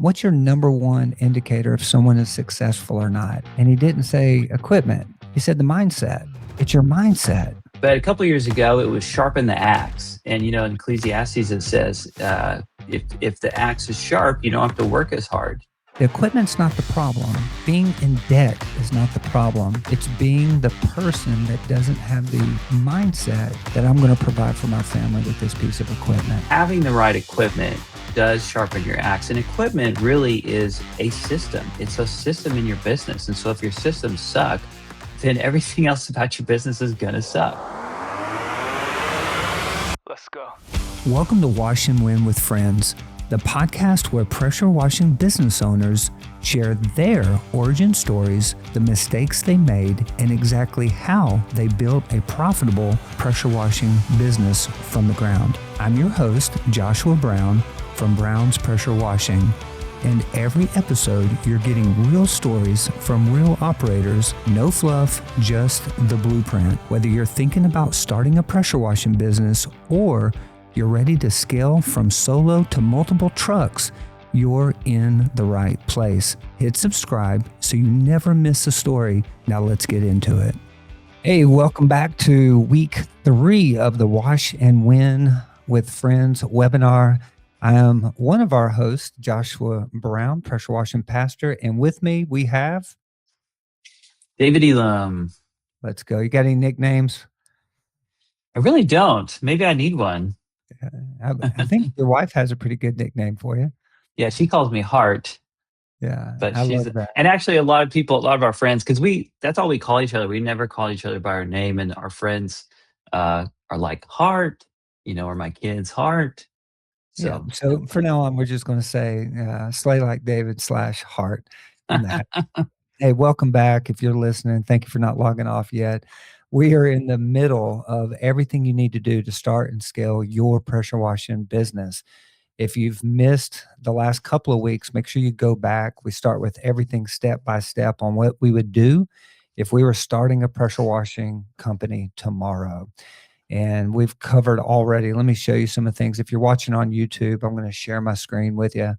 What's your number one indicator if someone is successful or not? And he didn't say equipment. He said the mindset. It's your mindset. But a couple of years ago, it was sharpen the axe. And, in Ecclesiastes, it says, if the axe is sharp, you don't have to work as hard. The equipment's not the problem. Being in debt is not the problem. It's being the person that doesn't have the mindset that I'm going to provide for my family with this piece of equipment. Having the right equipment does sharpen your axe. And equipment really is a system. It's a system in your business. And so if your systems suck, then everything else about your business is going to suck. Let's go. Welcome to Wash and Win with Friends, the podcast where pressure washing business owners share their origin stories, the mistakes they made, and exactly how they built a profitable pressure washing business from the ground. I'm your host, Joshua Brown from Brown's Pressure Washing. And every episode, you're getting real stories from real operators, no fluff, just the blueprint. Whether you're thinking about starting a pressure washing business or you're ready to scale from solo to multiple trucks, you're in the right place. Hit subscribe so you never miss a story. Now let's get into it. Hey, welcome back to week 3 of the Wash and Win with Friends webinar. I am one of our hosts, Joshua Brown, pressure washing pastor, and with me we have David Elam. Let's go. You got any nicknames? I really don't. Maybe I need one. I think your wife has a pretty good nickname for you. Yeah, she calls me Heart. Yeah, but I love that. And actually, a lot of our friends, because that's all we call each other. We never call each other by our name, and our friends are like Heart, or my kids Heart. So for now on, we're just going to say Slay Like David / Heart. Hey, welcome back. If you're listening, thank you for not logging off yet. We are in the middle of everything you need to do to start and scale your pressure washing business. If you've missed the last couple of weeks, make sure you go back. We start with everything step by step on what we would do if we were starting a pressure washing company tomorrow. And we've covered already. Let me show you some of the things. If you're watching on YouTube, I'm going to share my screen with you,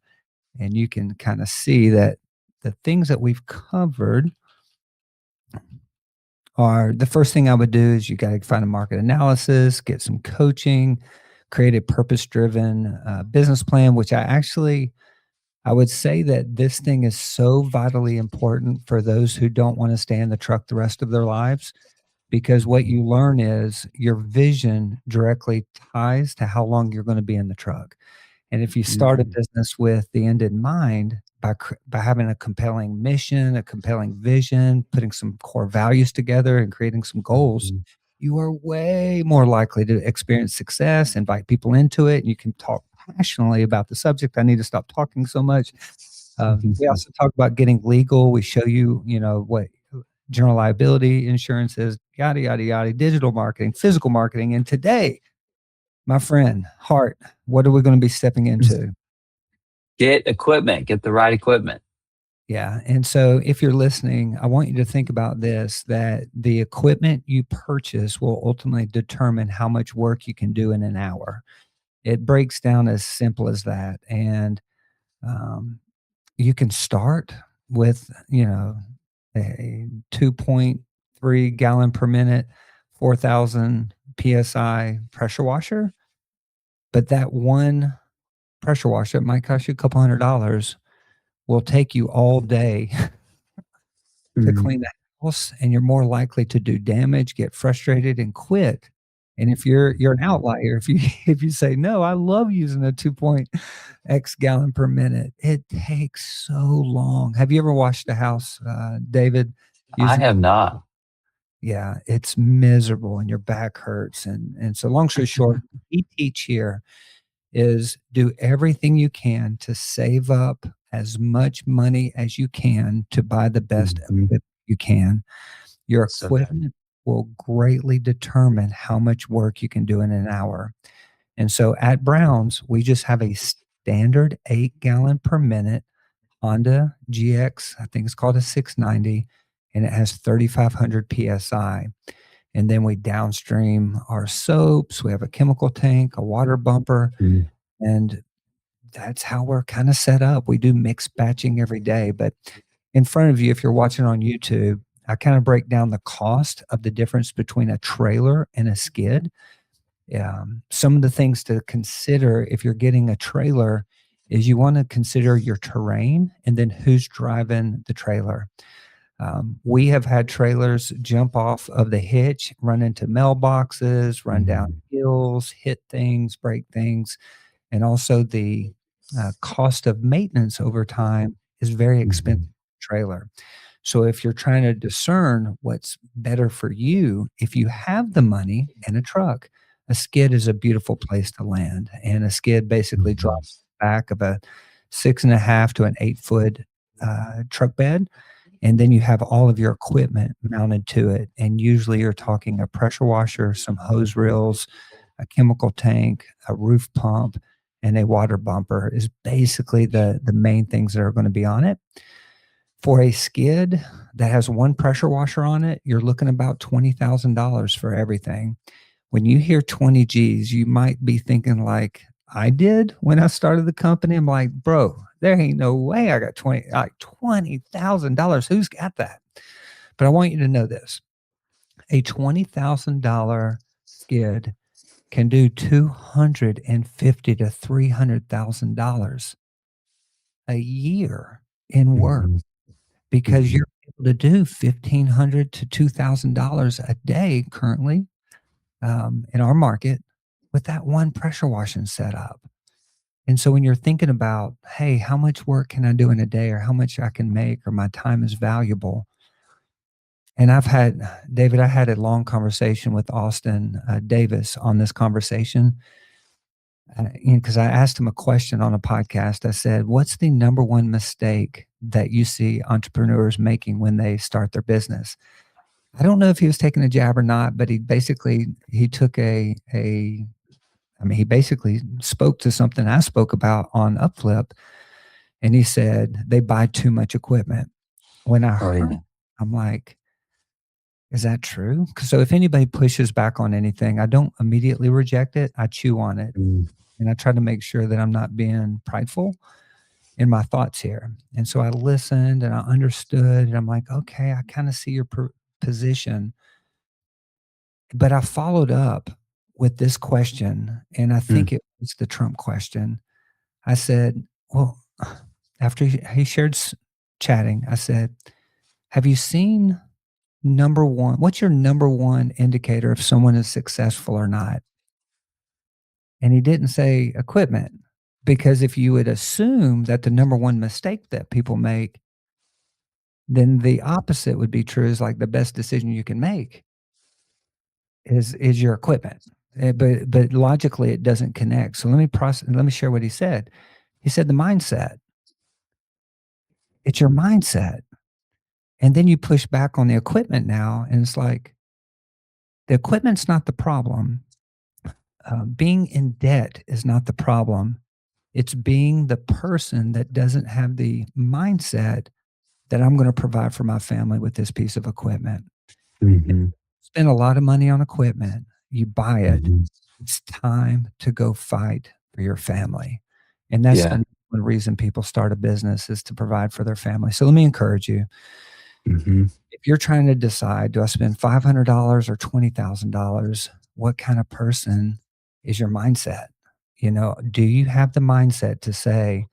and you can kind of see that the things that we've covered are, the first thing I would do is you got to find a market analysis, get some coaching, create a purpose-driven business plan, which I would say that this thing is so vitally important for those who don't want to stay in the truck the rest of their lives. Because what you learn is your vision directly ties to how long you're going to be in the truck. And if you start a business with the end in mind, by having a compelling mission, a compelling vision, putting some core values together and creating some goals, you are way more likely to experience success, invite people into it, and you can talk passionately about the subject. I need to stop talking so much. We also talk about getting legal. We show you, what general liability insurance is, yada, yada, yada, digital marketing, physical marketing. And today, my friend, Hart, what are we going to be stepping into? Get the right equipment. Yeah. And so if you're listening, I want you to think about this, that the equipment you purchase will ultimately determine how much work you can do in an hour. It breaks down as simple as that. And you can start with, a 2.3 gallon per minute, 4,000 PSI pressure washer. But that one pressure washer, it might cost you a couple $100, will take you all day to clean the house, and you're more likely to do damage, get frustrated, and quit. And if you're an outlier, if you say, no, I love using a 2.x gallon per minute, it takes so long. Have you ever washed a house, David? I have not. Yeah, it's miserable and your back hurts. And so long story short, we teach here is do everything you can to save up as much money as you can to buy the best equipment you can. Your equipment will greatly determine how much work you can do in an hour. And so at Brown's, we just have a standard 8 gallon per minute Honda GX, I think it's called a 690, and it has 3,500 PSI. And then we downstream our soaps. We have a chemical tank, a water bumper, and that's how we're kind of set up. We do mixed batching every day, but in front of you, if you're watching on YouTube, I kind of break down the cost of the difference between a trailer and a skid. Some of the things to consider if you're getting a trailer is you want to consider your terrain and then who's driving the trailer. We have had trailers jump off of the hitch, run into mailboxes, run down Mhm. hills, hit things, break things, and also the cost of maintenance over time is very expensive Mhm. trailer. So if you're trying to discern what's better for you, if you have the money and a truck, a skid is a beautiful place to land. And a skid basically Mhm. drops back of a 6.5 to an 8 foot truck bed. And then you have all of your equipment mounted to it. And usually you're talking a pressure washer, some hose reels, a chemical tank, a roof pump, and a water bumper is basically the main things that are going to be on it. For a skid that has one pressure washer on it, you're looking about $20,000 for everything. When you hear 20 G's, you might be thinking like I did when I started the company. I'm like, bro, there ain't no way I got $20,000. Who's got that? But I want you to know this. A $20,000 skid can do 250 to $300,000 a year in work, Mhm. because Mhm. you're able to do $1,500 to $2,000 a day currently, in our market with that one pressure washing setup. And so when you're thinking about, hey, how much work can I do in a day, or how much I can make, or my time is valuable. And David, I had a long conversation with Austin Davis on this conversation. Because I asked him a question on a podcast. I said, what's the number one mistake that you see entrepreneurs making when they start their business? I don't know if he was taking a jab or not, but he took he basically spoke to something I spoke about on UpFlip, and he said they buy too much equipment. When I Oh heard, yeah. it, I'm like, is that true? So if anybody pushes back on anything, I don't immediately reject it. I chew on it, Mm. and I try to make sure that I'm not being prideful in my thoughts here. And so I listened and I understood, and I'm like, okay, I kind of see your position. But I followed up with this question, and I Mm. think it was the Trump question. I said, well, after he shared chatting, I said, have you seen number one? What's your number one indicator if someone is successful or not? And he didn't say equipment, because if you would assume that the number one mistake that people make, then the opposite would be true, is like the best decision you can make is your equipment. But logically it doesn't connect. So let me share what he said. He said the mindset. It's your mindset. And then you push back on the equipment now, and it's like the equipment's not the problem. Being in debt is not the problem. It's being the person that doesn't have the mindset that I'm going to provide for my family with this piece of equipment. Mhm. Spend a lot of money on equipment. You buy it. Mhm. It's time to go fight for your family. And that's the Yeah. number one reason people start a business, is to provide for their family. So let me encourage you. Mhm. If you're trying to decide, do I spend $500 or $20,000? What kind of person is your mindset? Do you have the mindset to say,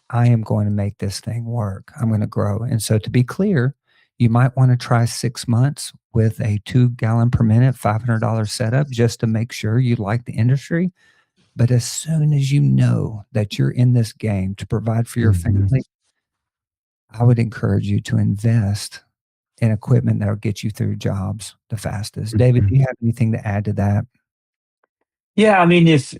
I am going to make this thing work. I'm going to grow. And so, to be clear, you might want to try 6 months with a 2 gallon per minute, $500 setup, just to make sure you like the industry. But as soon as you know that you're in this game to provide for your Mhm. family, I would encourage you to invest in equipment that'll get you through jobs the fastest. David, Mhm. do you have anything to add to that? Yeah, I mean, if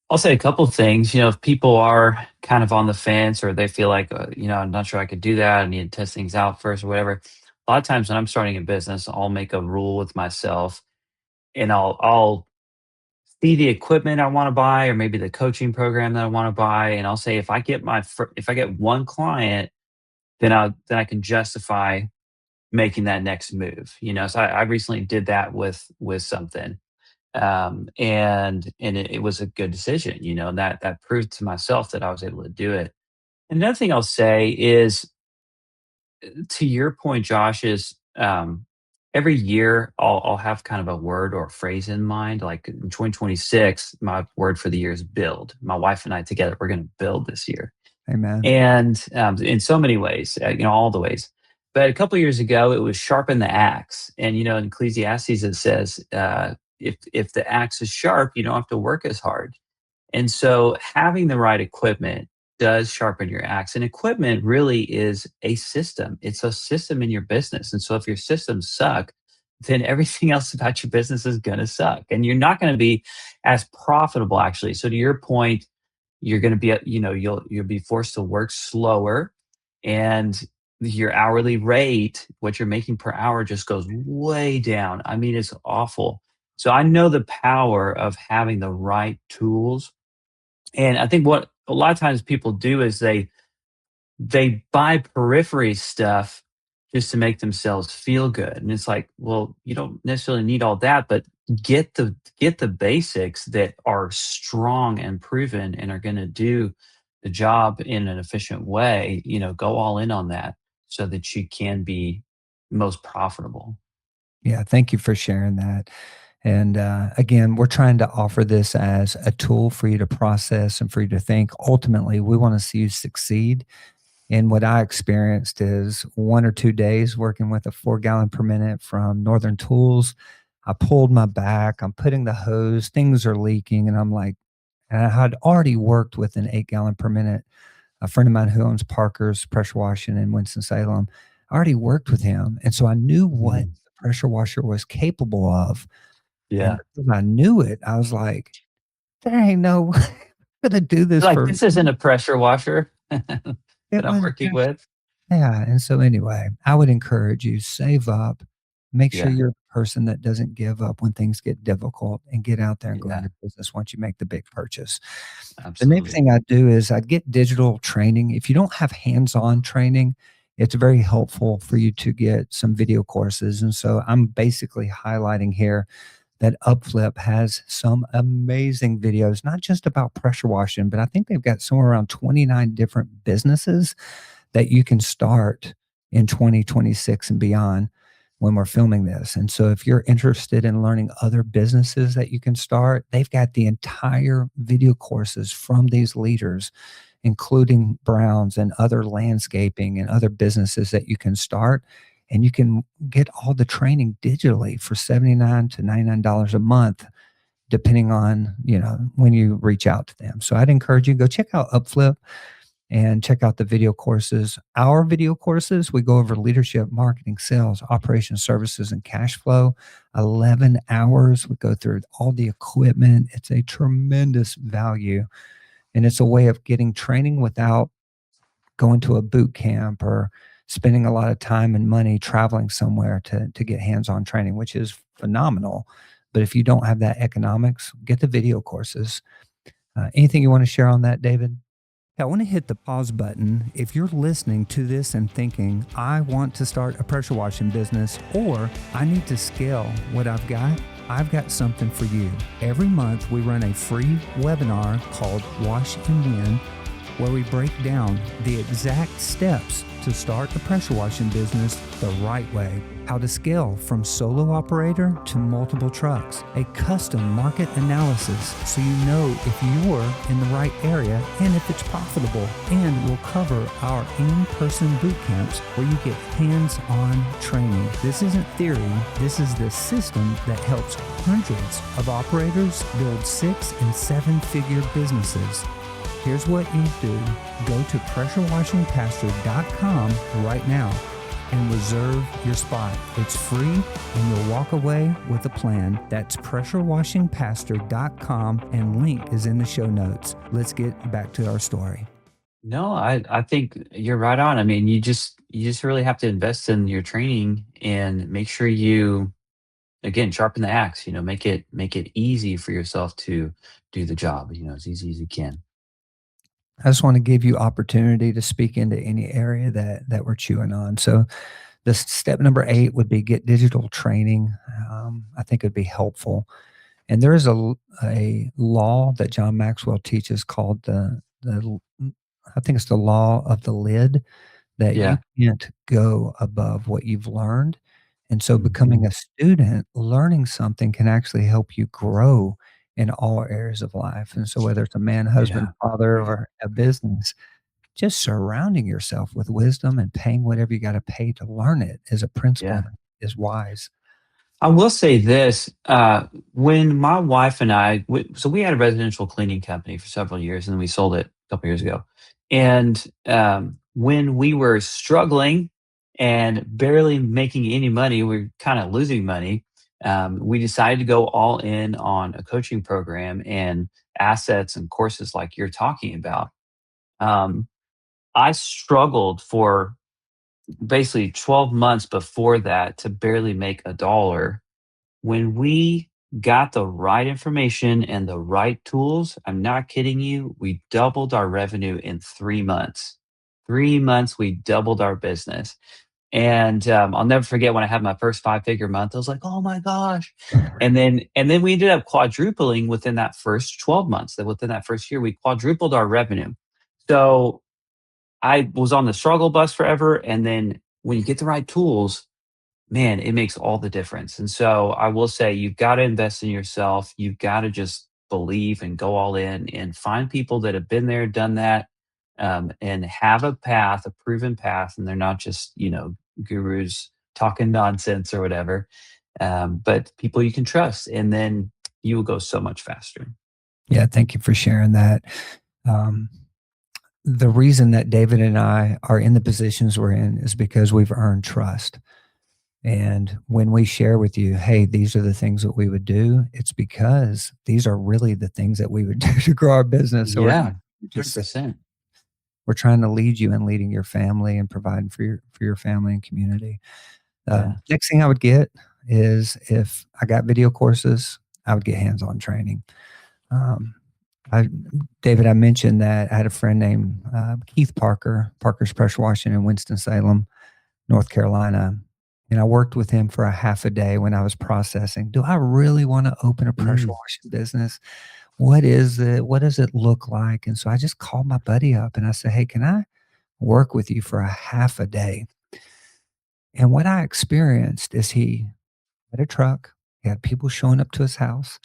I'll say a couple of things. If people are kind of on the fence, or they feel like, I'm not sure I could do that, I need to test things out first or whatever. A lot of times when I'm starting a business, I'll make a rule with myself, and I'll see the equipment I want to buy, or maybe the coaching program that I want to buy, and I'll say, if I get one client, then I can justify making that next move. So I recently did that with something. And it was a good decision, and that proved to myself that I was able to do it. Another thing I'll say is, to your point, Josh, is every year I'll have kind of a word or a phrase in mind. Like in 2026, my word for the year is build. My wife and I together, we're going to build this year, Amen. and in so many ways, all the ways. But a couple of years ago, it was sharpen the axe, and in Ecclesiastes it says, if the axe is sharp, you don't have to work as hard. And so having the right equipment does sharpen your axe. And equipment really is a system. It's a system in your business. And so if your systems suck, then everything else about your business is going to suck. And you're not going to be as profitable actually. So to your point, you're going to be, you'll be forced to work slower, and your hourly rate, what you're making per hour, just goes way down. I mean, it's awful. So I know the power of having the right tools, and I think what a lot of times people do is they buy periphery stuff just to make themselves feel good. And it's like, well, you don't necessarily need all that, but get the basics that are strong and proven and are going to do the job in an efficient way. Go all in on that so that you can be most profitable. Yeah, thank you for sharing that. And again, we're trying to offer this as a tool for you to process and for you to think. Ultimately, we want to see you succeed. And what I experienced is 1 or 2 days working with a 4 gallon per minute from Northern Tools. I pulled my back, I'm putting the hose, things are leaking. And I'm like, and I had already worked with an 8 gallon per minute, a friend of mine who owns Parker's pressure washing in Winston-Salem. I already worked with him. And so I knew what Mhm. the pressure washer was capable of. And Yeah. because I knew it, I was like, there ain't no way I'm gonna do this Like, for this isn't a pressure washer that it I'm was working just with. yeah. And so anyway, I would encourage you, save up, make sure Yeah. you're a person that doesn't give up when things get difficult and get out there and grow Yeah. your business once you make the big purchase. The next Absolutely. thing I do is I get digital training. If you don't have hands-on training, it's very helpful for you to get some video courses. And so I'm basically highlighting here that UpFlip has some amazing videos, not just about pressure washing, but I think they've got somewhere around 29 different businesses that you can start in 2026 and beyond when we're filming this. And so if you're interested in learning other businesses that you can start, they've got the entire video courses from these leaders, including Browns and other landscaping and other businesses that you can start. And you can get all the training digitally for $79 to $99 a month, depending on, when you reach out to them. So I'd encourage you, go check out UpFlip and check out the video courses. Our video courses, we go over leadership, marketing, sales, operations, services, and cash flow. 11 hours. We go through all the equipment. It's a tremendous value. And it's a way of getting training without going to a boot camp or spending a lot of time and money traveling somewhere to get hands-on training, which is phenomenal. But if you don't have that economics, get the video courses. Anything you want to share on that, David? I want to hit the pause button. If you're listening to this and thinking, I want to start a pressure washing business or I need to scale what I've got something for you. Every month we run a free webinar called Wash and Win, where we break down the exact steps to start a pressure washing business the right way. How to scale from solo operator to multiple trucks. A custom market analysis so you know if you're in the right area and if it's profitable. And we'll cover our in-person boot camps where you get hands-on training. This isn't theory. This is the system that helps hundreds of operators build 6- and 7-figure businesses. Here's what you do. Go to pressurewashingpastor.com right now and reserve your spot. It's free and you'll walk away with a plan. That's pressurewashingpastor.com and link is in the show notes. Let's get back to our story. No, I think you're right on. I mean, you just really have to invest in your training and make sure you, again, sharpen the axe, make it easy for yourself to do the job, as easy as you can. I just want to give you opportunity to speak into any area that we're chewing on. So the step number 8 would be get digital training. I think it'd be helpful. And there is a law that John Maxwell teaches called the I think it's the law of the lid, that you Yeah. can't go above what you've learned. And so becoming Mhm. a student, learning something can actually help you grow in all areas of life. And so whether it's a man, husband, Yeah. father, or a business, just surrounding yourself with wisdom and paying whatever you got to pay to learn it is a principle Yeah. that is wise. I will say this, when my wife and so we had a residential cleaning company for several years, and then we sold it a couple years ago. And when we were struggling and barely making any money, we were kind of losing money. We decided to go all in on a coaching program and assets and courses like you're talking about. Um, I struggled for basically 12 months before that to barely make a dollar. When we got the right information and the right tools, I'm not kidding you, we doubled our revenue in 3 months. 3 months, we doubled our business. And, I'll never forget when I had my first five-figure month, I was like, "Oh my gosh." And then we ended up quadrupling within that first 12 months. That within that first year, we quadrupled our revenue. So, I was on the struggle bus forever, and then when you get the right tools, man, it makes all the difference. And so I will say you've got to invest in yourself. You've got to just believe and go all in and find people that have been there, done that, and have a path, a proven path. And they're not just, gurus talking nonsense or whatever, but people you can trust. And then you will go so much faster. Yeah, thank you for sharing that. Um, the reason that David and I are in the positions we're in is because we've earned trust. And when we share with you, hey, these are the things that we would do, it's because these are really the things that we would do to grow our business. So we're not Yeah, just 100%. we're trying to lead you in leading your family and providing for your family and community. Yeah. Next thing I would get is if I got video courses, I would get hands-on training. Um, I, David, I mentioned that I had a friend named Keith Parker, Parker's Pressure Washing in Winston-Salem, North Carolina. And I worked with him for a half a day when I was processing. Do I really want to open a pressure Mm, washing business? What is it? What does it look like? And so I just called my buddy up and I said, hey, can I work with you for a half a day? And what I experienced is he had a truck. He had people showing up to his house,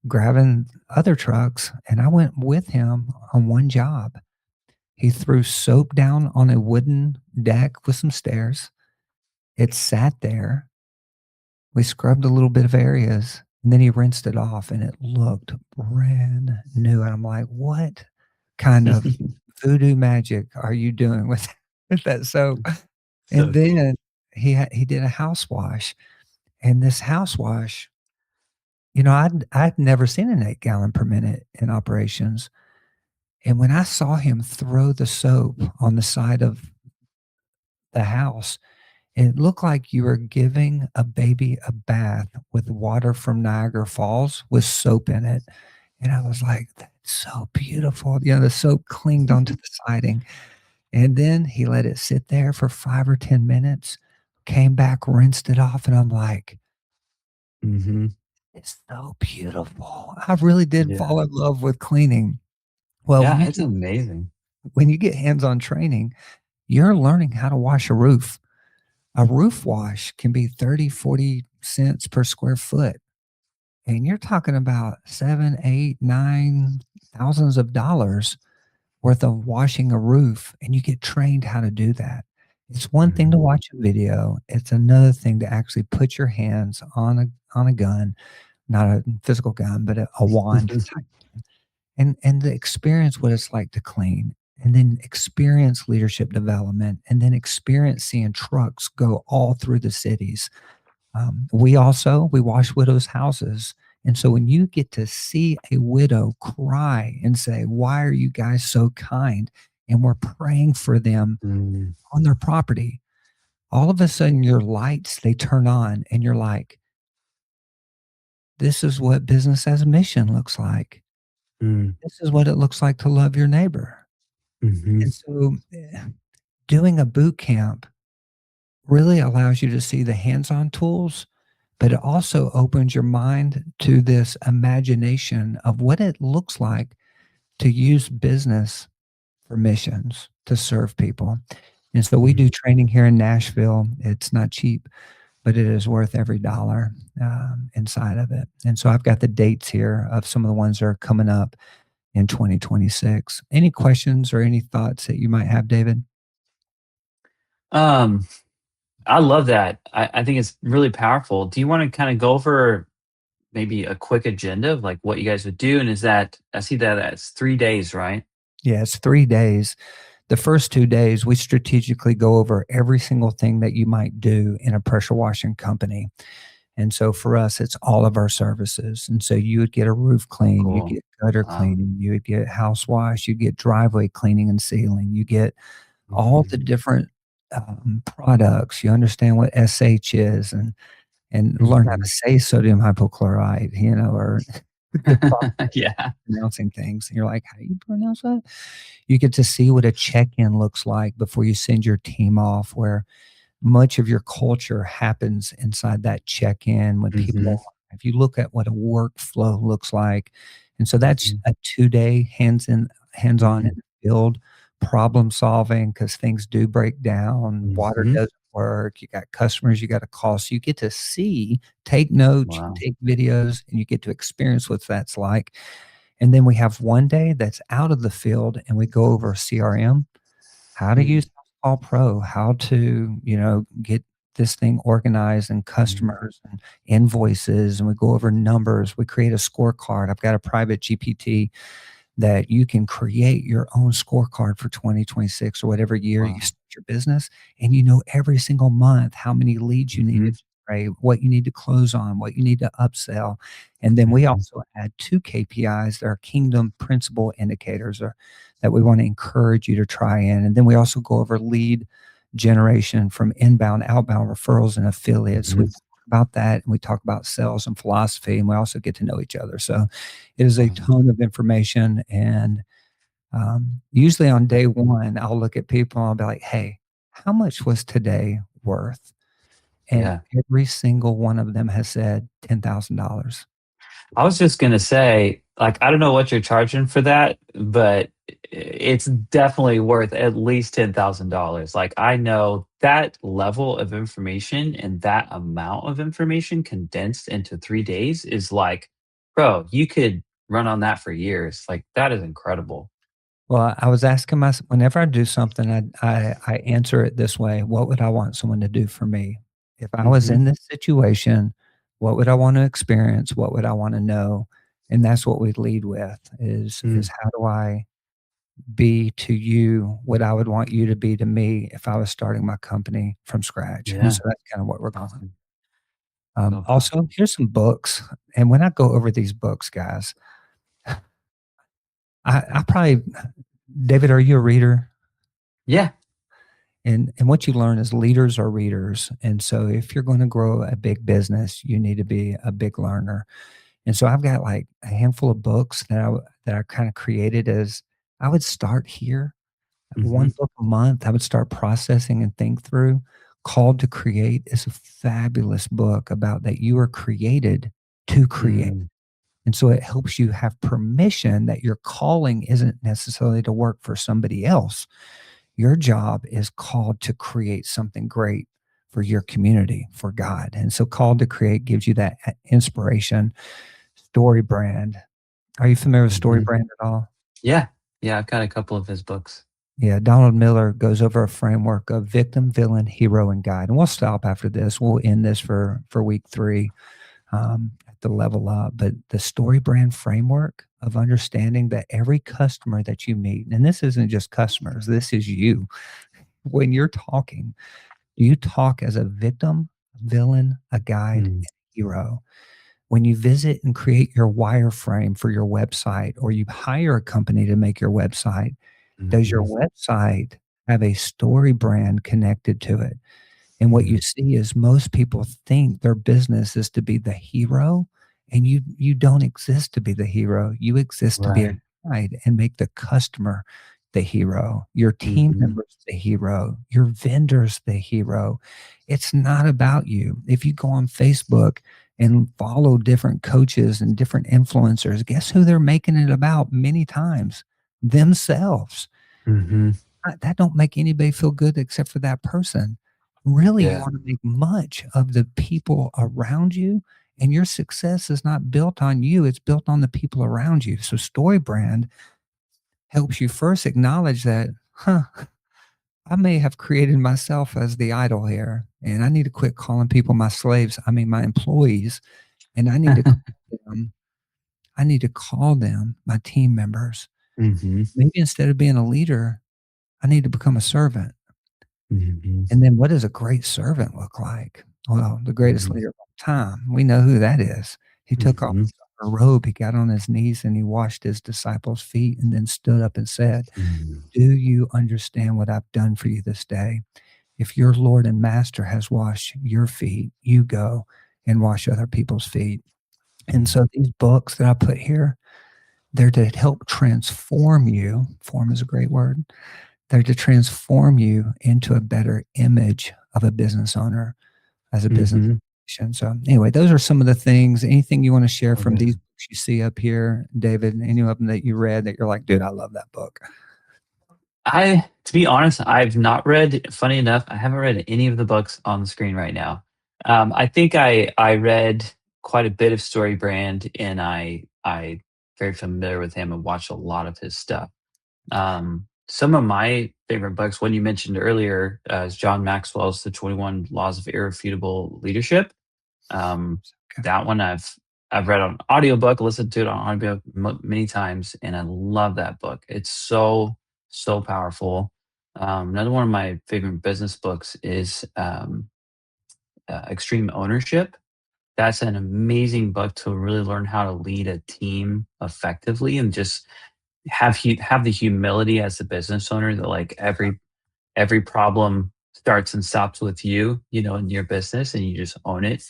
grabbing other trucks. And I went with him on one job. He threw soap down on a wooden deck with some stairs. It sat there. We scrubbed a little bit of areas and then he rinsed it off and it looked brand new. And I'm like, what kind of voodoo magic are you doing with, with that soap? And so cool. then he did a house wash. And this house wash, I'd never seen an 8 gallon per minute in operations. And when I saw him throw the soap on the side of the house, it looked like you were giving a baby a bath with water from Niagara Falls with soap in it. And I was like, that's so beautiful. The soap clinged onto the siding. And then he let it sit there for 5 or 10 minutes, came back, rinsed it off. And I'm like, Hmm. it's so beautiful. I really did Yeah. fall in love with cleaning. Well, Yeah, it's amazing. when you get hands-on training, you're learning how to wash a roof. A roof wash can be 30, 40 cents per square foot. And you're talking about seven, eight, nine thousands of dollars worth of washing a roof, and you get trained how to do that. It's one thing to Mhm. watch a video. It's another thing to actually put your hands on a gun, not a physical gun, but a wand type, and to experience what it's like to clean, and then experience leadership development, and then experience seeing trucks go all through the cities. We wash widows' houses. And so when you get to see a widow cry and say, why are you guys so kind? And we're praying for them Mm, on their property, all of a sudden your lights, they turn on and you're like, this is what business as a mission looks like. mm, This is what it looks like to love your neighbor. mhm, And so doing a boot camp really allows you to see the hands-on tools, but it also opens your mind to this imagination of what it looks like to use business for missions to serve people. And so we Mhm. do training here in Nashville. It's not cheap, but it is worth every dollar inside of it. And so I've got the dates here of some of the ones that are coming up in 2026. Any questions or any thoughts that you might have, David? Um, I love that. I think it's really powerful. Do you want to kind of go over maybe a quick agenda of like what you guys would do? And is that I see that as 3 days, right? Yeah, it's 3 days. The first 2 days, we strategically go over every single thing that you might do in a pressure washing company. And so for us, it's all of our services. And so you would get a roof Oh, clean, you cool. get gutter Wow. cleaning, you would get house wash, you get driveway cleaning and sealing, you get all the Mhm. different products. You understand what SH is and learn how to Mhm. say sodium hypochlorite, or the proper Yeah. pronouncing things. And you're like, how do you pronounce that? You get to see what a check-in looks like before you send your team off, where much of your culture happens inside that check-in when Mhm. people if you look at what a workflow looks like. And so that's Mhm. a 2-day hands-on in Mhm. the field, problem solving because things do break down, water Mhm. doesn't work, you got customers you gotta call. So you get to see, take notes, Wow. take videos, and you get to experience what that's like. And then we have one day that's out of the field and we go over CRM, how to use Mm. All Pro, how to, get this thing organized and Mhm. customers and invoices, and we go over numbers. We create a scorecard. I've got a private GPT that you can create your own scorecard for 2026 or whatever year you Wow. start your business. And you know every single month how many leads you need to Mhm. generate, what you need to close on, what you need to upsell. And then we Mhm. also add two KPIs that are kingdom principal indicators that we want to encourage you to try in. And then we also go over lead generation from inbound, outbound referrals and affiliates. We Mhm. talk about that and we talk about sales and philosophy, and we also get to know each other. So it is a Wow. ton of information. And usually on day Mhm. one, I'll look at people and I'll be like, hey, how much was today worth? And Yeah. every single one of them has said $10,000. I was just gonna say, like, I don't know what you're charging for that, but it's definitely worth at least $10,000. Like, I know that level of information and that amount of information condensed into 3 days is like, bro, you could run on that for years. Like, that is incredible. Well, I was asking myself, whenever I do something, I answer it this way: what would I want someone to do for me? If I was Mhm. in this situation, what would I want to experience? What would I want to know? And that's what we lead with is Mm. how do I be to you what I would want you to be to me if I was starting my company from scratch. And Yeah. so that's kind of what we're going. Awesome. So Also, powerful. here's some books. And when I go over these books, guys, I probably, David, are you a reader? Yeah. And what you learn is leaders are readers. And so if you're going to grow a big business, you need to be a big learner. And so I've got like a handful of books that I kind of created as I would start here. Mhm. One book a month, I would start processing and think through. Called to Create is a fabulous book about that you are created to create. Mm. And so it helps you have permission that your calling isn't necessarily to work for somebody else. Your job is called to create something great for your community, for God. And so Called to Create gives you that inspiration. Story Brand. Are you familiar with Story Mhm. Brand at all? Yeah. Yeah, I've got a couple of his books. Yeah, Donald Miller goes over a framework of victim, villain, hero, and guide. And we'll stop after this. We'll end this for week 3 at the level up. But the story brand framework of understanding that every customer that you meet, and this isn't just customers, this is you. When you're talking, you talk as a victim, villain, a guide, Mm. and a hero. When you visit and create your wireframe for your website, or you hire a company to make your website, does your Mhm. website have a story brand connected to it? And what you Mm. see is most people think their business is to be the hero, and you don't exist to be the hero. You exist to be a Right. guide and make the customer the hero, your team Mhm. members the hero, your vendors the hero. It's not about you. If you go on Facebook and follow different coaches and different influencers, guess who they're making it about many times? Themselves. Mhm. That don't make anybody feel good except for that person. Really, you Yeah. want to make much of the people around you, and your success is not built on you, it's built on the people around you. So story brand helps you first acknowledge that, huh, I may have created myself as the idol here, and I need to quit calling people my slaves. I mean, my employees, and them, I need to call them my team members. Mhm. Maybe instead of being a leader, I need to become a servant. Mhm. And then what does a great servant look like? Well, the greatest Mhm. leader of all time, we know who that is. He took off Mhm. his upper robe, he got on his knees, and he washed his disciples' feet and then stood up and said, Mhm. "Do you understand what I've done for you this day? If your Lord and Master has washed your feet, you go and wash other people's feet." And Mhm. so these books that I put here, they're to help transform you. Form is a great word. They're to transform you into a better image of a business owner as a business Mhm. operation. So anyway, those are some of the things. Anything you want to share from Okay. these books you see up here, David? Any of them that you read that you're like, dude, I love that book? To be honest, I've not read. Funny enough, I haven't read any of the books on the screen right now. I think I read quite a bit of Story Brand, and I very familiar with him and watched a lot of his stuff. Some of my favorite books, one you mentioned earlier, is John Maxwell's The 21 Laws of Irrefutable Leadership. Um, Okay. that one I've read on audiobook, listened to it on audiobook many times, and I love that book. It's so powerful. Another one of my favorite business books is Extreme Ownership. That's an amazing book to really learn how to lead a team effectively and just have the humility as a business owner that like every problem starts and stops with you, in your business, and you just own it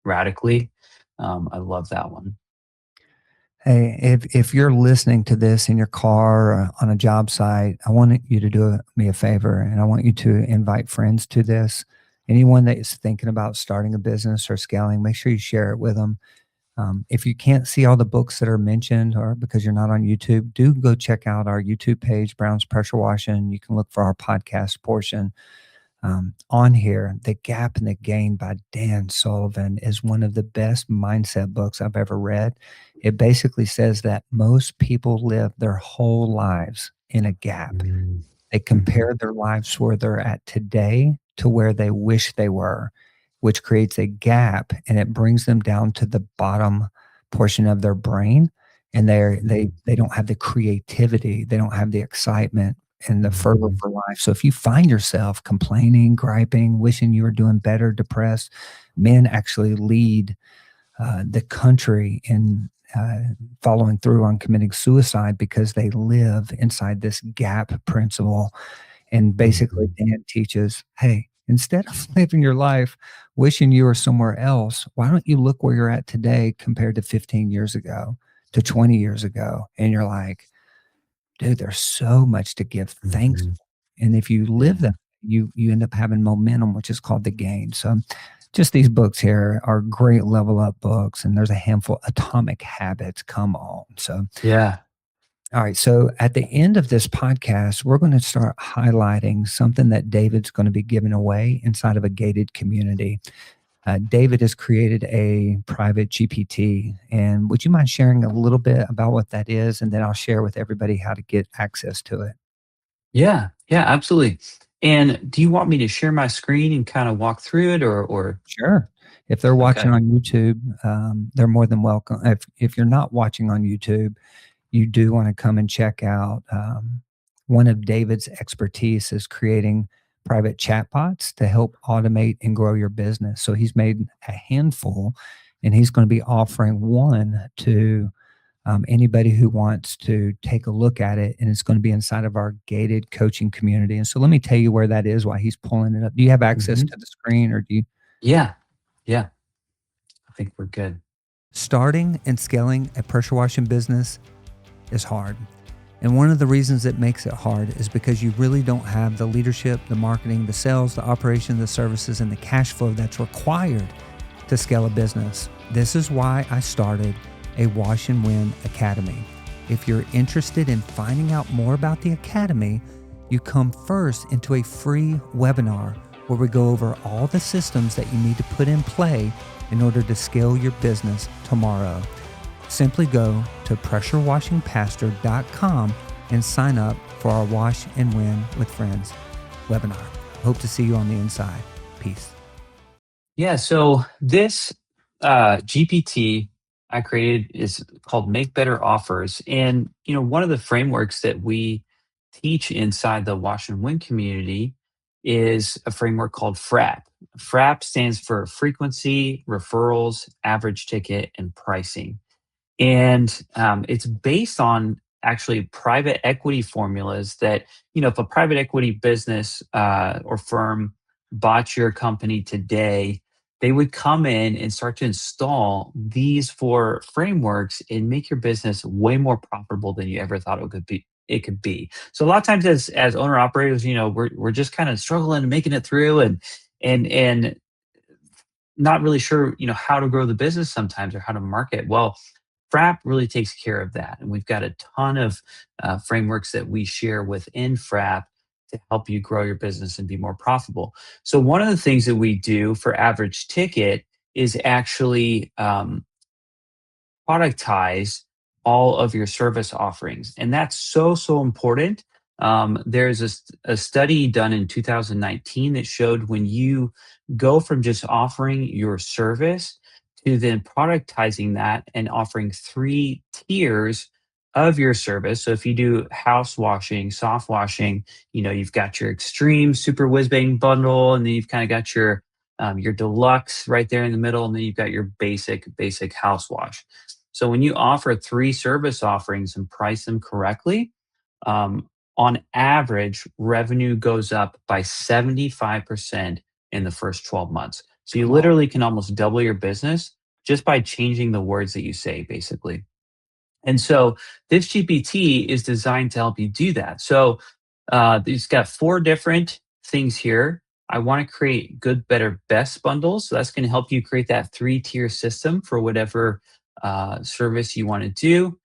radically. I love that one. Hey, if you're listening to this in your car or on a job site, I want you to do me a favor, and I want you to invite friends to this. Anyone that is thinking about starting a business or scaling, make sure you share it with them. If you can't see all the books that are mentioned, or because you're not on YouTube, do go check out our YouTube page, Brown's Pressure Washing. You can look for our podcast portion on here. The Gap and the Gain by Dan Sullivan is one of the best mindset books I've ever read. It basically says that most people live their whole lives in a gap. Mm, They mhm, compare their lives where they're at today to where they wish they were, which creates a gap, and it brings them down to the bottom portion of their brain. And mhm, they don't have the creativity, they don't have the excitement and the fervor mhm, for life. So if you find yourself complaining, griping, wishing you were doing better, depressed, men actually lead the country in following through on committing suicide because they live inside this gap principle. And basically, mhm, Dan teaches, hey, instead of living your life wishing you were somewhere else, why don't you look where you're at today compared to 15 years ago, to 20 years ago? And you're like, dude, there's so much to give thanks mhm. for. And if you live Yeah. that, you end up having momentum, which is called the gain. So just these books here are great level up books, and there's a handful. Atomic Habits, come on. So Yeah. all right. So at the end of this podcast, we're going to start highlighting something that David's going to be giving away inside of a gated community. David has created a private GPT. And would you mind sharing a little bit about what that is? And then I'll share with everybody how to get access to it. Yeah. Yeah, absolutely. And do you want me to share my screen and kind of walk through it or Sure. If they're watching okay. on YouTube, they're more than welcome. If you're not watching on YouTube, you do want to come and check out. One of David's expertise is creating private chatbots to help automate and grow your business. So he's made a handful, and he's going to be offering one to anybody who wants to take a look at it. And it's going to be inside of our gated coaching community. And so let me tell you where that is while he's pulling it up. Do you have access Mhm. to the screen, or do you? Yeah. Yeah. I think we're good. Starting and scaling a pressure washing business is hard. And one of the reasons it makes it hard is because you really don't have the leadership, the marketing, the sales, the operation, the services, and the cash flow that's required to scale a business. This is why I started a Wash and Win Academy. If you're interested in finding out more about the Academy, you come first into a free webinar where we go over all the systems that you need to put in play in order to scale your business tomorrow. Simply go to pressurewashingpastor.com and sign up for our Wash and Win with Friends webinar. Hope to see you on the inside. Peace. Yeah, so this GPT I created is called Make Better Offers. And, one of the frameworks that we teach inside the Wash and Win community is a framework called FRAP. FRAP stands for frequency, referrals, average ticket, and pricing. And it's based on actually private equity formulas that, if a private equity business or firm bought your company today, they would come in and start to install these four frameworks and make your business way more profitable than you ever thought it could be. So a lot of times as owner operators, we're just kind of struggling and making it through and not really sure, how to grow the business sometimes or how to market. Well, FRAP really takes care of that. And we've got a ton of frameworks that we share within FRAP to help you grow your business and be more profitable. So, one of the things that we do for average ticket is actually productize all of your service offerings. And that's so important. There's a study done in 2019 that showed when you go from just offering your service to then productizing that and offering three tiers of your service. So if you do house washing, soft washing, you've got your extreme super whiz bang bundle, and then you've kind of got your deluxe right there in the middle, and then you've got your basic house wash. So when you offer three service offerings and price them correctly, on average, revenue goes up by 75% in the first 12 months. So you Come on. literally can almost double your business just by changing the words that you say, basically. And so this GPT is designed to help you do that. So it's got four different things here. I want to create good, better, best bundles. So that's going to help you create that three-tier system for whatever service you want to do.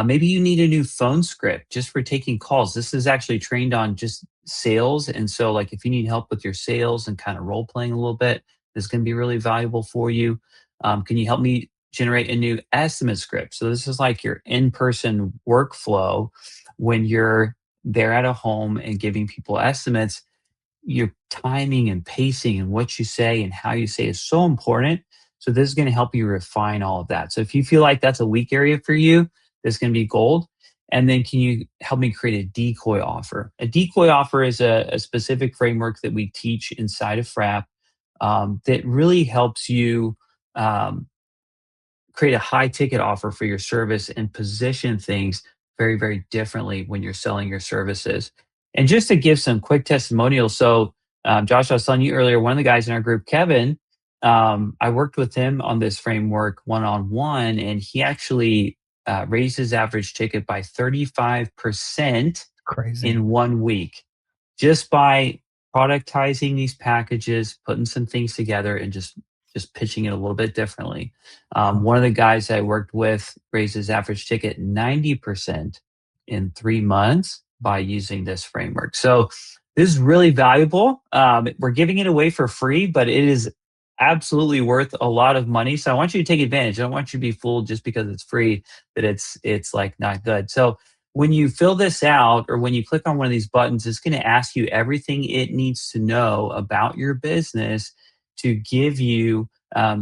Maybe you need a new phone script just for taking calls. This is actually trained on just sales. And so, like, if you need help with your sales and kind of role playing a little bit, this is going to be really valuable for you. Can you help me generate a new estimate script? So, this is like your in person workflow when you're there at a home and giving people estimates. Your timing and pacing and what you say and how you say is so important. So this is going to help you refine all of that. So if you feel like that's a weak area for you, this is going to be gold. And then can you help me create a decoy offer? A decoy offer is a specific framework that we teach inside of FRAP that really helps you create a high ticket offer for your service and position things very, very differently when you're selling your services. And just to give some quick testimonials. So, Josh, I was telling you earlier, one of the guys in our group, Kevin, I worked with him on this framework one on one, and he actually raised his average ticket by 35% Crazy. in 1 week just by productizing these packages, putting some things together, and just pitching it a little bit differently. One of the guys I worked with raised his average ticket 90% in 3 months by using this framework. So this is really valuable. We're giving it away for free, but it is absolutely worth a lot of money. So I want you to take advantage. I don't want you to be fooled just because it's free that it's like not good. So when you fill this out or when you click on one of these buttons, it's going to ask you everything it needs to know about your business to give you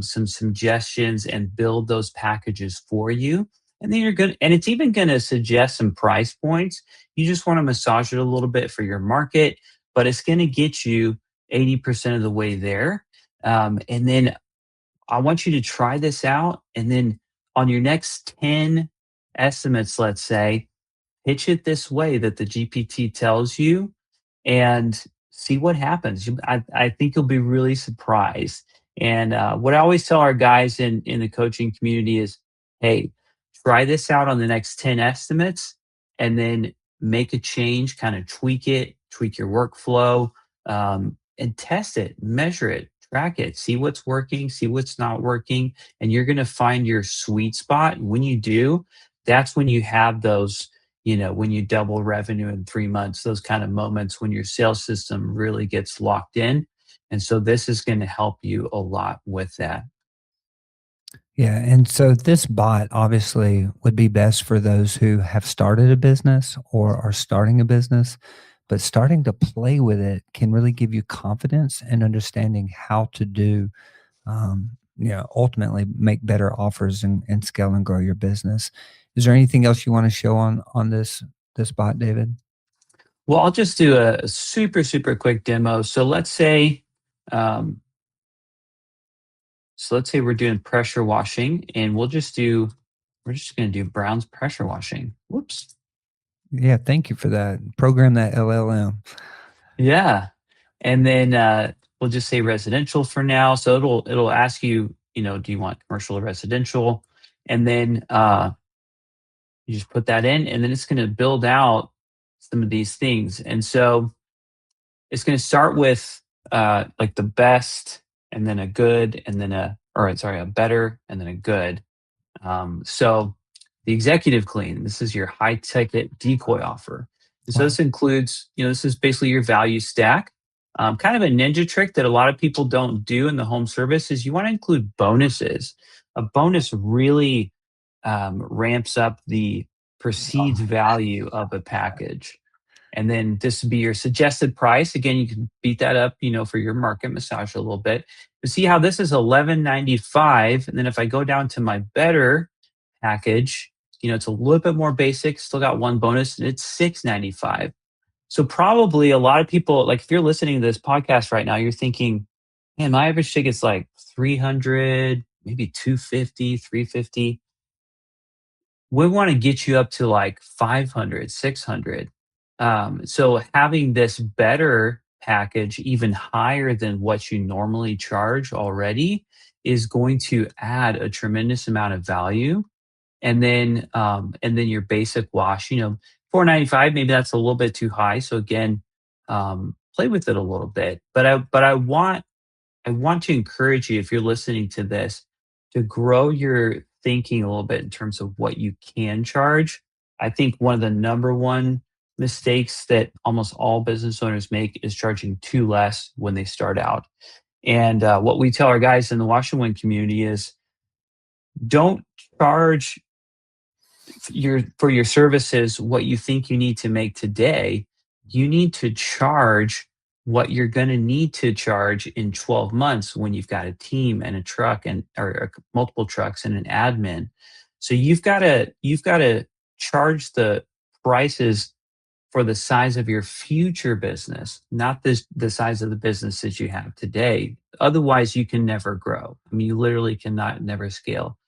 some suggestions and build those packages for you. And then you're good. And it's even going to suggest some price points. You just want to massage it a little bit for your market, but it's going to get you 80% of the way there. And then I want you to try this out. And then on your next 10 estimates, let's say, pitch it this way that the GPT tells you and see what happens. I think you'll be really surprised. And what I always tell our guys in the coaching community is, hey, try this out on the next 10 estimates and then make a change, kind of tweak it, tweak your workflow, and test it, measure it, track it, see what's working, see what's not working, and you're going to find your sweet spot. When you do, that's when you have those, when you double revenue in 3 months, those kind of moments when your sales system really gets locked in. And so this is going to help you a lot with that. Yeah, and so this bot obviously would be best for those who have started a business or are starting a business, but starting to play with it can really give you confidence and understanding how to do, ultimately make better offers and scale and grow your business. Is there anything else you want to show on this bot, David? Well, I'll just do a super, super quick demo. Um, so let's say we're doing pressure washing, and we're just going to do Brown's pressure washing. Whoops. Yeah, thank you for that. Program that LLM. Yeah. And then we'll just say residential for now. So it'll ask you, do you want commercial or residential? And then you just put that in, and then it's going to build out some of these things. And so it's going to start with like the best, and then a good, and then a better, and then a good. So the executive clean, this is your high ticket decoy offer. And so Wow. this includes, this is basically your value stack. Kind of a ninja trick that a lot of people don't do in the home service is you want to include bonuses. A bonus really ramps up the perceived value of a package. And then this would be your suggested price. Again, you can beat that up, for your market, massage a little bit. But see how this is $11.95, and then if I go down to my better package, it's a little bit more basic. Still got one bonus, and it's $6.95. So probably a lot of people, like if you're listening to this podcast right now, you're thinking, man, my average ticket's like 300, maybe 250, 350. We want to get you up to like 500, 600. So having this better package, even higher than what you normally charge already, is going to add a tremendous amount of value. And then your basic wash, 495, maybe that's a little bit too high. So again, play with it a little bit. But I want to encourage you, if you're listening to this, to grow your thinking a little bit in terms of what you can charge. I think one of the number one mistakes that almost all business owners make is charging too less when they start out. And what we tell our guys in the Wash and Win community is don't charge for your services what you think you need to make today. You need to charge what you're going to need to charge in 12 months when you've got a team and a truck and or multiple trucks and an admin. So you've got to charge the prices for the size of your future business, not the size of the business that you have today. Otherwise, you can never grow. I mean, you literally cannot never scale.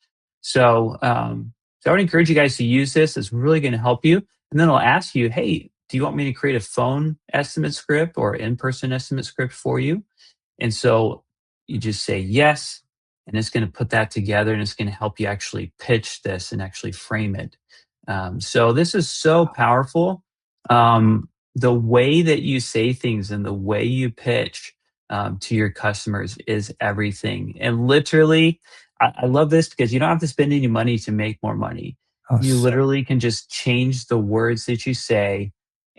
So I would encourage you guys to use this. It's really going to help you. And then I'll ask you, hey, do you want me to create a phone estimate script or in-person estimate script for you? And so you just say yes, and it's going to put that together, and it's going to help you actually pitch this and actually frame it. So this is so powerful. The way that you say things and the way you pitch to your customers is everything. And literally, I love this because you don't have to spend any money to make more money. Oh, You so literally can just change the words that you say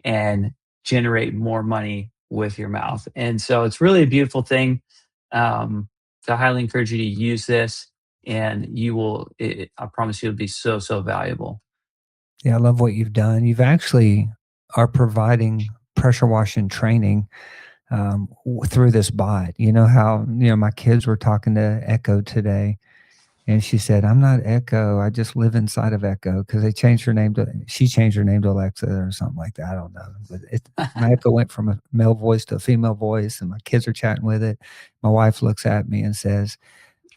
and generate more money with your mouth. And so it's really a beautiful thing. So I highly encourage you to use this, and I promise you, it'll be so, so valuable. yeah, I love what you've done. You've actually are providing pressure washing training through this bot. You know how my kids were talking to Echo today, and she said, "I'm not Echo. I just live inside of Echo," because they changed her name to she changed her name to Alexa or something like that. I don't know, but my Echo went from a male voice to a female voice, and my kids are chatting with it. My wife looks at me and says,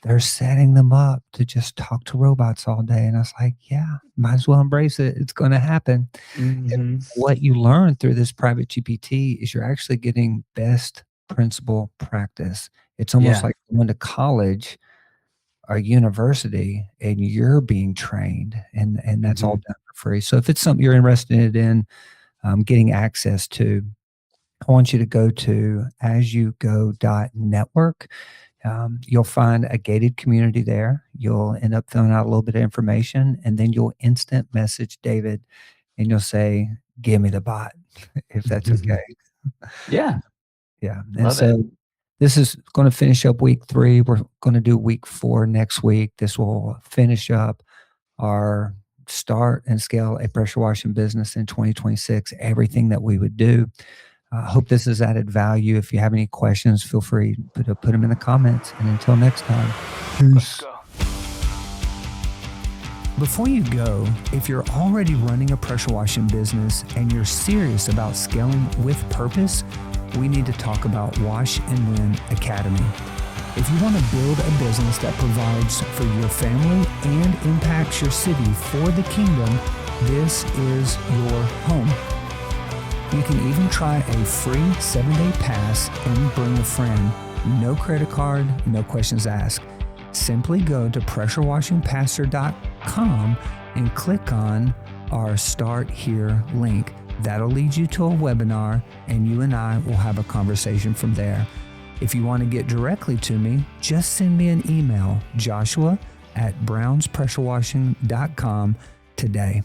"They're setting them up to just talk to robots all day," and I was like, "Yeah, might as well embrace it. It's going to happen." And Hmm. what you learn through this private GPT is you're actually getting best principal practice. It's almost Yeah. like going to college or university and you're being trained, and that's all Hmm. done for free. So if it's something you're interested in, getting access to, I want you to go to asyougo.network. You'll find a gated community there. You'll end up filling out a little bit of information, and then you'll instant message David and you'll say, give me the bot, if that's okay. Yeah, Yeah. And love it. so this is going to finish up week 3. We're going to do week 4 next week. This will finish up our start and scale a pressure washing business in 2026, everything that we would do. I hope this has added value. If you have any questions, feel free to put them in the comments. And until next time, Let's peace. go. Before you go, if you're already running a pressure washing business and you're serious about scaling with purpose, we need to talk about Wash and Win Academy. If you want to build a business that provides for your family and impacts your city for the kingdom, this is your home. You can even try a free 7-day pass and bring a friend. No credit card, no questions asked. Simply go to pressurewashingpastor.com and click on our Start Here link. That'll lead you to a webinar, and you and I will have a conversation from there. If you want to get directly to me, just send me an email, joshua@brownspressurewashing.com today.